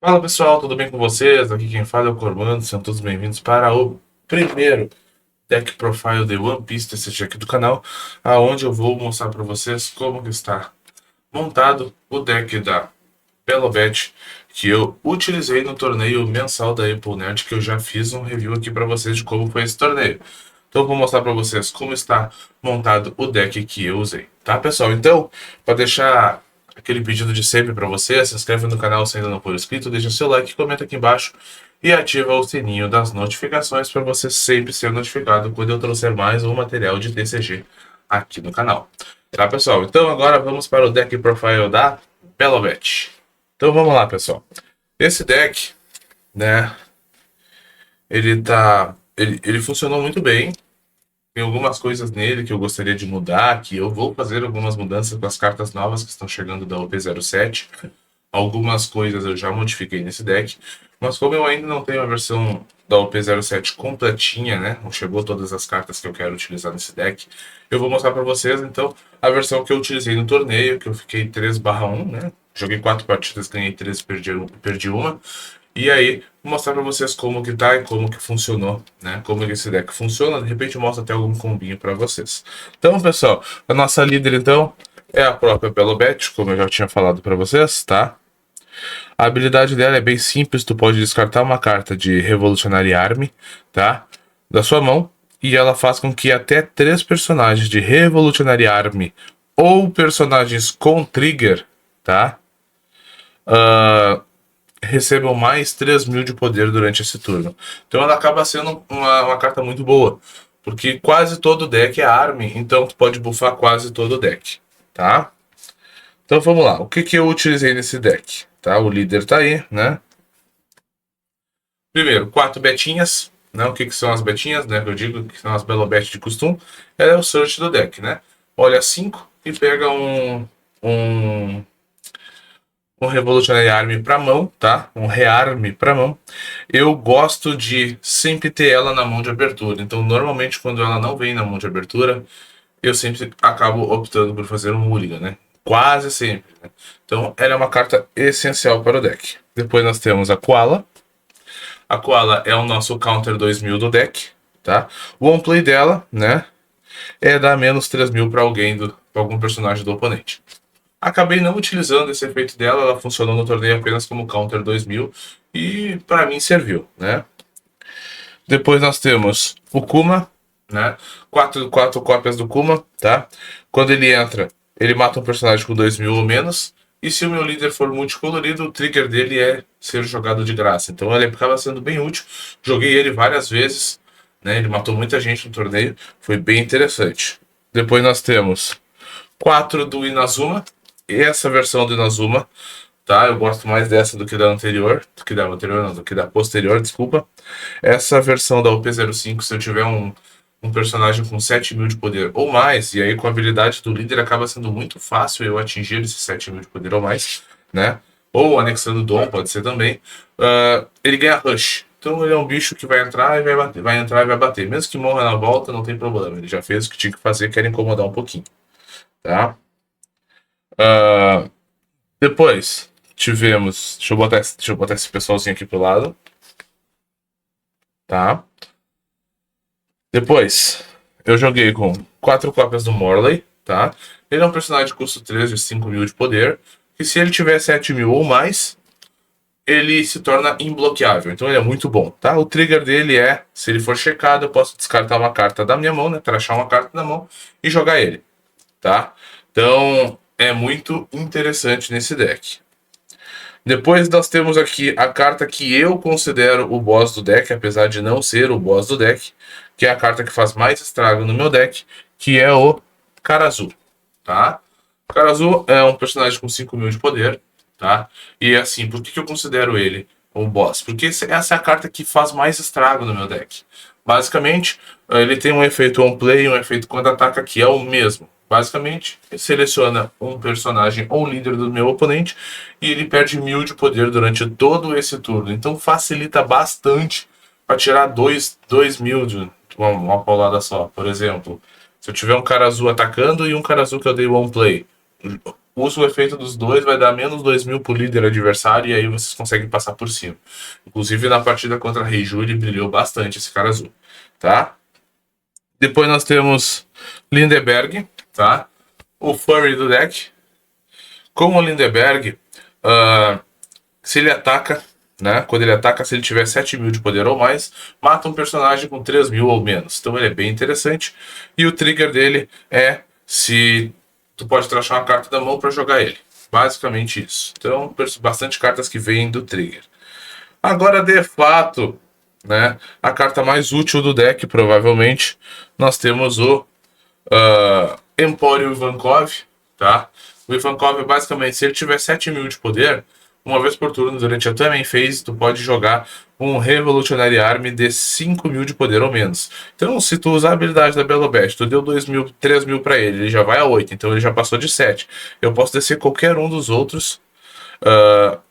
Fala pessoal, tudo bem com vocês? Aqui quem fala é o Cormando, sejam todos bem-vindos para o primeiro Deck Profile de One Piece TCG aqui do canal, aonde eu vou mostrar para vocês como que está montado o deck da Belobet que eu utilizei no torneio mensal da Apple Nerd, que eu já fiz um review aqui para vocês de como foi esse torneio. Então eu vou mostrar para vocês como está montado o deck que eu usei, tá pessoal? Então, para deixar aquele pedido de sempre para você, se inscreve no canal se ainda não for inscrito, deixa seu like, comenta aqui embaixo e ativa o sininho das notificações para você sempre ser notificado quando eu trouxer mais um material de TCG aqui no canal. Tá, pessoal? Então agora vamos para o deck profile da Belobet. Então vamos lá, pessoal. Esse deck, né, ele funcionou muito bem. Tem algumas coisas nele que eu gostaria de mudar, que eu vou fazer algumas mudanças com as cartas novas que estão chegando da OP07. Algumas coisas eu já modifiquei nesse deck, mas como eu ainda não tenho a versão da OP07 completinha, né? Não chegou todas as cartas que eu quero utilizar nesse deck, eu vou mostrar para vocês, então, a versão que eu utilizei no torneio, que eu fiquei 3/1, né? Joguei 4 partidas, ganhei 3, perdi uma. E aí, vou mostrar para vocês como que tá e como que funcionou, né? Como que esse deck funciona. De repente, eu mostro até algum combinho para vocês. Então, pessoal, a nossa líder, então, é a própria Belobet, como eu já tinha falado para vocês, tá? A habilidade dela é bem simples, tu pode descartar uma carta de Revolutionary Army, tá? Da sua mão, e ela faz com que até 3 personagens de Revolutionary Army ou personagens com trigger, tá? Recebam mais 3.000 de poder durante esse turno. Então ela acaba sendo uma carta muito boa, porque quase todo deck é Army, então tu pode buffar quase todo o deck, tá? Então vamos lá, o que que eu utilizei nesse deck? Tá? O líder tá aí, né? Primeiro, 4 betinhas, né? O que que são as betinhas, né? Que eu digo que são as Belobet de costume. Ela é o search do deck, né? Olha 5 e pega um Revolutionary Army pra mão, tá? Um rearme pra mão. Eu gosto de sempre ter ela na mão de abertura. Então, normalmente, quando ela não vem na mão de abertura, eu sempre acabo optando por fazer um Mulligan, né? Quase sempre, né? Então, ela é uma carta essencial para o deck. Depois nós temos a Koala. A Koala é o nosso counter 2000 do deck, tá? O on play dela, né, é dar menos 3.000 para alguém, pra algum personagem do oponente. Acabei não utilizando esse efeito dela, ela funcionou no torneio apenas como counter 2000 e para mim serviu, né? Depois nós temos o Kuma, né? Quatro cópias do Kuma, tá? Quando ele entra, ele mata um personagem com 2.000 ou menos. E se o meu líder for multicolorido, o trigger dele é ser jogado de graça. Então ele acaba sendo bem útil. Joguei ele várias vezes, né? Ele matou muita gente no torneio. Foi bem interessante. Depois nós temos 4 do Inazuma. Essa versão do Inazuma, tá? Eu gosto mais dessa do que da anterior. Do que da posterior, desculpa. Essa versão da OP05, se eu tiver um personagem com 7.000 de poder ou mais, e aí com a habilidade do líder acaba sendo muito fácil eu atingir esses 7.000 de poder ou mais, né? Ou anexando Dom, pode ser também. Ele ganha Rush. Então ele é um bicho que vai entrar e vai bater. Vai entrar e vai bater. Mesmo que morra na volta, não tem problema. Ele já fez o que tinha que fazer, quer incomodar um pouquinho. Tá? Uh, Depois tivemos. Deixa eu botar esse pessoalzinho aqui pro lado. Tá? Depois, eu joguei com 4 cópias do Morley, tá? Ele é um personagem de custo 3 de 5.000 de poder, e se ele tiver 7.000 ou mais, ele se torna imbloqueável. Então ele é muito bom, tá? O trigger dele é, se ele for checado, eu posso descartar uma carta da minha mão, né? Trachar uma carta da mão e jogar ele, tá? Então é muito interessante nesse deck. Depois nós temos aqui a carta que eu considero o boss do deck, apesar de não ser o boss do deck, que é a carta que faz mais estrago no meu deck, que é o Karazu, tá? O Karazu é um personagem com 5.000 de poder, tá? E assim, por que eu considero ele um boss? Porque essa é a carta que faz mais estrago no meu deck. Basicamente, ele tem um efeito on play e um efeito quando ataca que é o mesmo. Basicamente, seleciona um personagem ou líder do meu oponente e ele perde 1.000 de poder durante todo esse turno. Então facilita bastante para tirar 2.000 de uma paulada só. Por exemplo, se eu tiver um cara azul atacando e um cara azul que eu dei one play, usa o efeito dos dois, vai dar menos 2000 pro líder adversário e aí vocês conseguem passar por cima. Inclusive na partida contra Reiju ele brilhou bastante, esse cara azul, tá? Depois nós temos Lindeberg, tá? O Furry do deck. Como o Lindeberg, se ele ataca, né? Quando ele ataca, se ele tiver 7000 de poder ou mais, mata um personagem com 3000 ou menos. Então ele é bem interessante. E o trigger dele é se tu pode trazer uma carta da mão para jogar ele. Basicamente isso. Então, bastante cartas que vêm do trigger. Agora, de fato, né? A carta mais útil do deck, provavelmente, nós temos o Empório Ivankov, tá? O Ivankov, basicamente, se ele tiver 7000 de poder, uma vez por turno, durante a tua main phase, tu pode jogar um Revolutionary Army de 5000 de poder ou menos. Então, se tu usar a habilidade da Belobest, tu deu 2000, 3000 para ele, ele já vai a 8, então ele já passou de 7. Eu posso descer qualquer um dos outros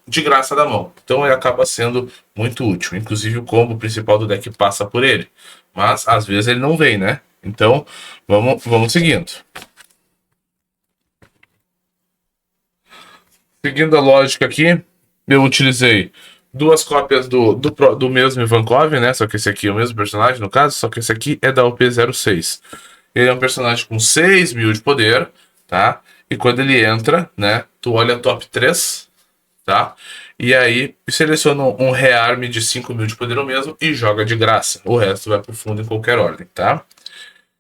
de graça da mão. Então ele acaba sendo muito útil. Inclusive o combo principal do deck passa por ele. Mas às vezes ele não vem, né? Então vamos seguindo. Seguindo a lógica aqui, eu utilizei duas cópias do mesmo Ivankov, né? Só que esse aqui é o mesmo personagem, no caso, só que esse aqui é da OP06. Ele é um personagem com 6000 de poder, tá? E quando ele entra, né? Tu olha top 3, tá? E aí seleciona um rearme de 5000 de poder ou mesmo e joga de graça. O resto vai pro fundo em qualquer ordem, tá?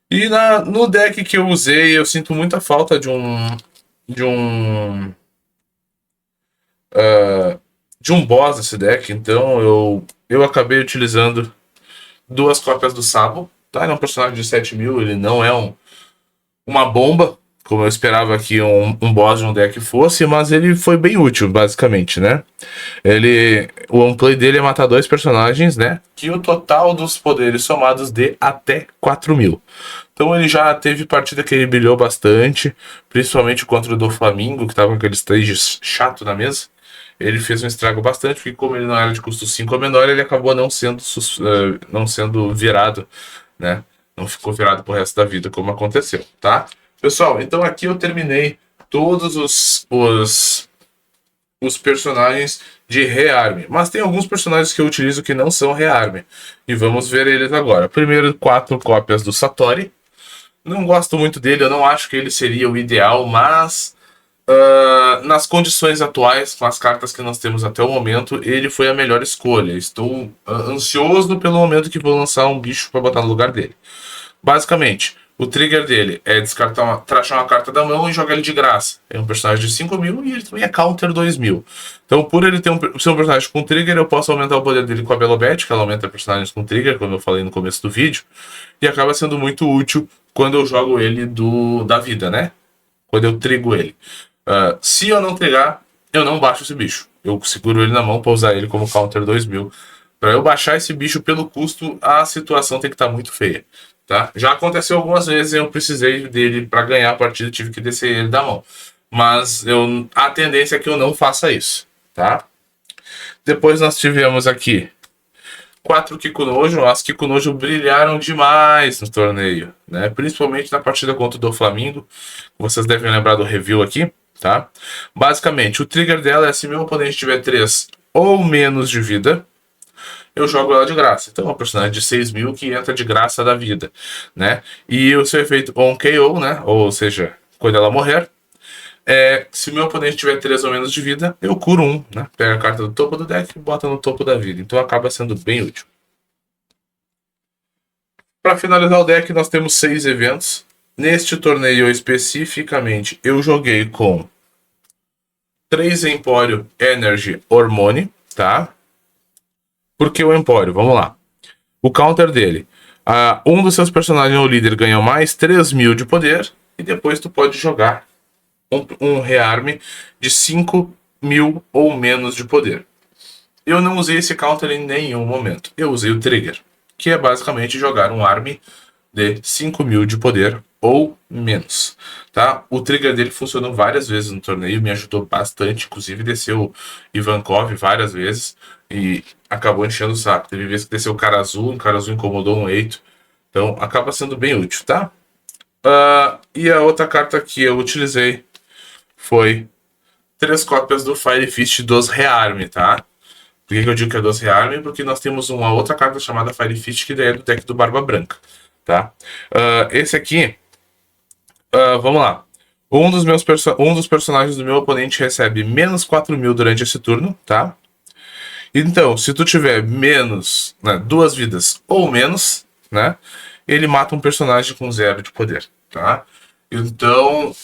E no deck que eu usei, eu sinto muita falta de um boss desse deck, então eu acabei utilizando duas cópias do Sabo, tá? Ele é um personagem de 7000, ele não é uma bomba, como eu esperava que um boss de um deck fosse, mas ele foi bem útil, basicamente, né? O on-play dele é matar dois personagens, né? Que o total dos poderes somados dê até 4000. Então ele já teve partida que ele brilhou bastante, principalmente contra o do Flamengo, que tava com aquele stage chato na mesa. Ele fez um estrago bastante, porque como ele não era de custo 5 ou menor, ele acabou não sendo virado, né? Não ficou virado pro resto da vida, como aconteceu, tá? Pessoal, então aqui eu terminei todos os personagens de rearme. Mas tem alguns personagens que eu utilizo que não são rearme. E vamos ver eles agora. Primeiro, 4 cópias do Satori. Não gosto muito dele, eu não acho que ele seria o ideal, mas nas condições atuais, com as cartas que nós temos até o momento, ele foi a melhor escolha. Estou ansioso pelo momento que vou lançar um bicho para botar no lugar dele. Basicamente, o trigger dele é trachar uma carta da mão e jogar ele de graça. É um personagem de 5000 e ele também é counter 2000. Então, por ele ser um personagem com trigger, eu posso aumentar o poder dele com a Belobet, que ela aumenta personagens com trigger, como eu falei no começo do vídeo. E acaba sendo muito útil quando eu jogo ele da vida, né? Quando eu trigo ele. Se eu não trigar, eu não baixo esse bicho. Eu seguro ele na mão para usar ele como counter 2000. Para eu baixar esse bicho pelo custo, a situação tem que estar muito feia. Tá? Já aconteceu algumas vezes, eu precisei dele para ganhar a partida, tive que descer ele da mão. Mas a tendência é que eu não faça isso. Tá? Depois nós tivemos aqui 4 Kikunojo. As Kikunojo brilharam demais no torneio, né? Principalmente na partida contra o do Flamengo. Vocês devem lembrar do review aqui, tá? Basicamente, o trigger dela é se meu oponente tiver 3 ou menos de vida, eu jogo ela de graça. Então é uma personagem de 6000 que entra de graça da vida, né? E o seu efeito on KO, né? Ou seja, quando ela morrer, se meu oponente tiver 3 ou menos de vida, eu curo 1, né? Pega a carta do topo do deck e bota no topo da vida. Então acaba sendo bem útil. Para finalizar o deck, nós temos 6 eventos. Neste torneio especificamente, eu joguei com 3 Empório Energy Hormone, tá? Por que o Empório? Vamos lá. O counter dele. Um dos seus personagens ou líder ganha mais 3000 de poder. E depois tu pode jogar um rearme de 5000 ou menos de poder. Eu não usei esse counter em nenhum momento. Eu usei o trigger, que é basicamente jogar um arme de 5000 de poder ou menos, tá? O trigger dele funcionou várias vezes no torneio, me ajudou bastante, inclusive desceu o Ivankov várias vezes e acabou enchendo o saco. Teve vezes que desceu o cara azul incomodou um eito, então acaba sendo bem útil, tá? E a outra carta que eu utilizei foi 3 cópias do Fire Fist dos Rearm, tá? Por que eu digo que é dos Rearm? Porque nós temos uma outra carta chamada Fire Fist, que daí é do deck do Barba Branca, tá? Esse aqui, vamos lá. Um dos personagens do meu oponente recebe menos 4.000 durante esse turno, tá? Então, se tu tiver menos, né, 2 vidas ou menos, né, ele mata um personagem com 0 de poder, tá? Então,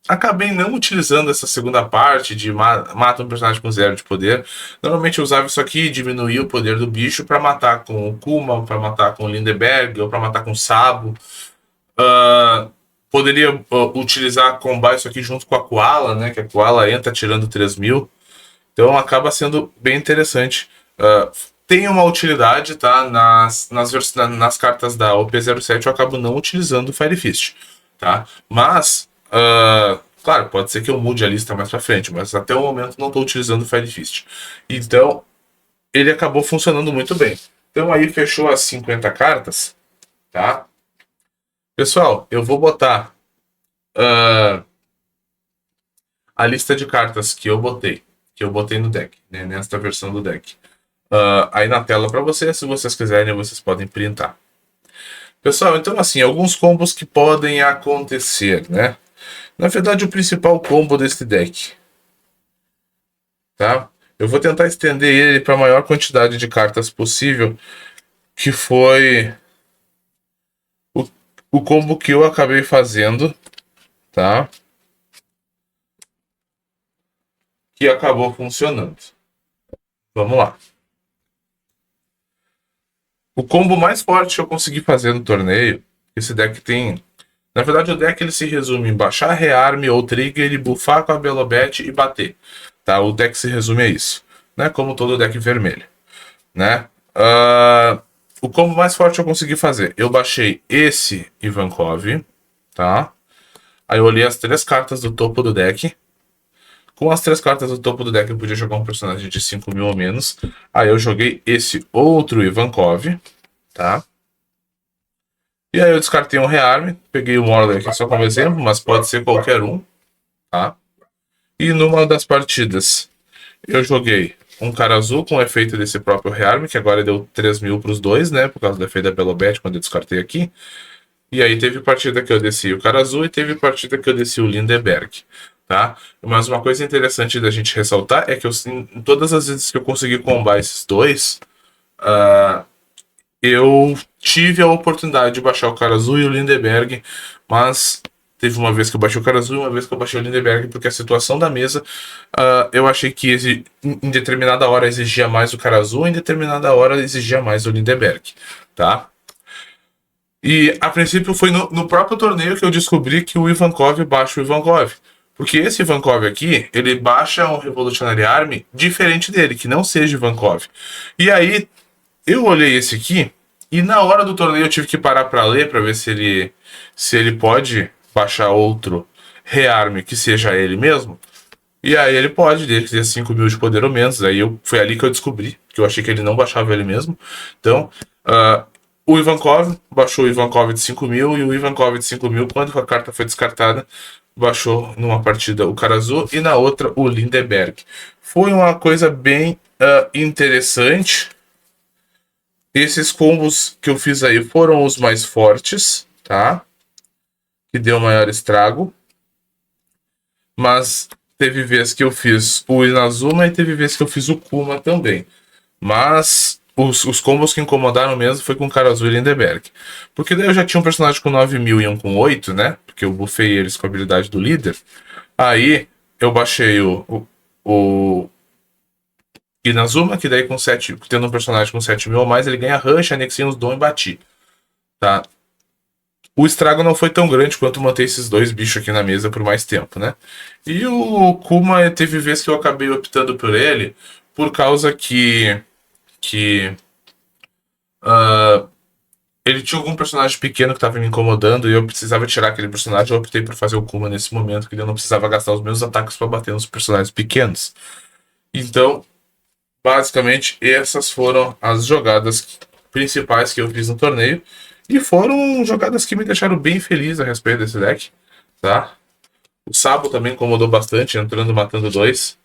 acabei não utilizando essa segunda parte de mata um personagem com 0 de poder. Normalmente eu usava isso aqui, diminuir o poder do bicho para matar com o Kuma, para matar com o Lindeberg ou para matar com o Sabo. Poderia utilizar, combar isso aqui junto com a Koala, né? Que a Koala entra tirando 3.000. Então acaba sendo bem interessante. Tem uma utilidade, tá? Nas cartas da OP07 eu acabo não utilizando o Fire Fist, tá? Mas, claro, pode ser que eu mude a lista mais pra frente, mas até o momento não estou utilizando o Fire Fist. Então, ele acabou funcionando muito bem. Então aí fechou as 50 cartas, tá? Pessoal, eu vou botar a lista de cartas que eu botei no deck, né, nesta versão do deck. Aí na tela para vocês, se vocês quiserem, vocês podem printar. Pessoal, então assim, alguns combos que podem acontecer, né? Na verdade, o principal combo desse deck, tá? Eu vou tentar estender ele para a maior quantidade de cartas possível, que foi o combo que eu acabei fazendo, tá? Que acabou funcionando. Vamos lá. O combo mais forte que eu consegui fazer no torneio, esse deck tem... Na verdade, o deck ele se resume em baixar rearme ou trigger e buffar com a Belobet e bater. Tá? O deck se resume a isso, né? Como todo deck vermelho, né? O combo mais forte que eu consegui fazer, eu baixei esse Ivankov, tá? Aí eu olhei as 3 cartas do topo do deck. Com as 3 cartas do topo do deck eu podia jogar um personagem de 5.000 ou menos. Aí eu joguei esse outro Ivankov, tá? E aí eu descartei um rearme, peguei o Morley aqui só como exemplo, mas pode ser qualquer um, tá? E numa das partidas eu joguei um cara azul com o efeito desse próprio rearme, que agora deu 3.000 para os dois, né? Por causa do efeito da Belobet quando eu descartei aqui. E aí teve partida que eu desci o cara azul e teve partida que eu desci o Lindeberg, tá? Mas uma coisa interessante da gente ressaltar é que em todas as vezes que eu consegui combar esses dois, eu tive a oportunidade de baixar o cara azul e o Lindeberg, mas teve uma vez que eu baixei o cara azul e uma vez que eu baixei o Lindeberg, porque a situação da mesa, eu achei que em determinada hora exigia mais o cara azul, em determinada hora exigia mais o Lindeberg, tá? E a princípio foi no próprio torneio que eu descobri que o Ivankov baixa o Ivankov. Porque esse Ivankov aqui, ele baixa um Revolutionary Army diferente dele, que não seja Ivankov. E aí, eu olhei esse aqui, e na hora do torneio eu tive que parar para ler, para ver se ele pode baixar outro rearme que seja ele mesmo. E aí ele pode, desde que tenha 5.000 de poder ou menos. Aí foi ali que eu descobri, que eu achei que ele não baixava ele mesmo. Então, o Ivankov baixou o Ivankov de 5.000 e o Ivankov de 5.000, quando a carta foi descartada, baixou numa partida o cara azul e na outra o Lindeberg. Foi uma coisa bem interessante. Esses combos que eu fiz aí foram os mais fortes, tá? Que deu maior estrago. Mas teve vez que eu fiz o Inazuma e teve vez que eu fiz o Kuma também. Mas os combos que incomodaram mesmo foi com o cara azul e Lindeberg. Porque daí eu já tinha um personagem com 9.000 e um com 8, né? Porque eu buffei eles com a habilidade do líder. Aí eu baixei o Inazuma, que daí com 7, tendo um personagem com 7.000 ou mais, ele ganha rush, anexei os dom e bati. Tá? O estrago não foi tão grande quanto manter esses dois bichos aqui na mesa por mais tempo, né? E o Kuma teve vezes que eu acabei optando por ele por causa que ele tinha algum personagem pequeno que estava me incomodando e eu precisava tirar aquele personagem. Eu optei por fazer o Kuma nesse momento, que eu não precisava gastar os meus ataques para bater nos personagens pequenos. Então, basicamente, essas foram as jogadas principais que eu fiz no torneio. E foram jogadas que me deixaram bem feliz a respeito desse deck, tá? O Sabo também incomodou bastante, entrando matando 2,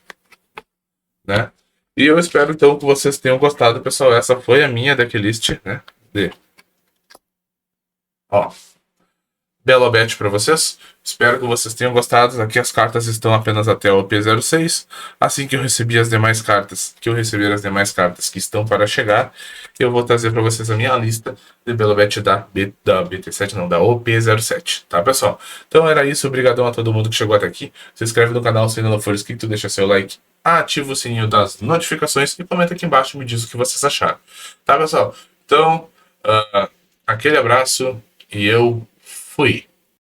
né? E eu espero então que vocês tenham gostado, pessoal. Essa foi a minha decklist, né? Ó, belo bet para vocês. Espero que vocês tenham gostado. Aqui as cartas estão apenas até o P06. Assim que eu receber as demais cartas, que estão para chegar, eu vou trazer para vocês a minha lista de belo bet da BT7, não, da OP07, tá, pessoal? Então era isso. Obrigadão a todo mundo que chegou até aqui. Se inscreve no canal se ainda não for inscrito, deixa seu like, ativa o sininho das notificações e comenta aqui embaixo e me diz o que vocês acharam. Tá, pessoal? Então, aquele abraço e eu fui.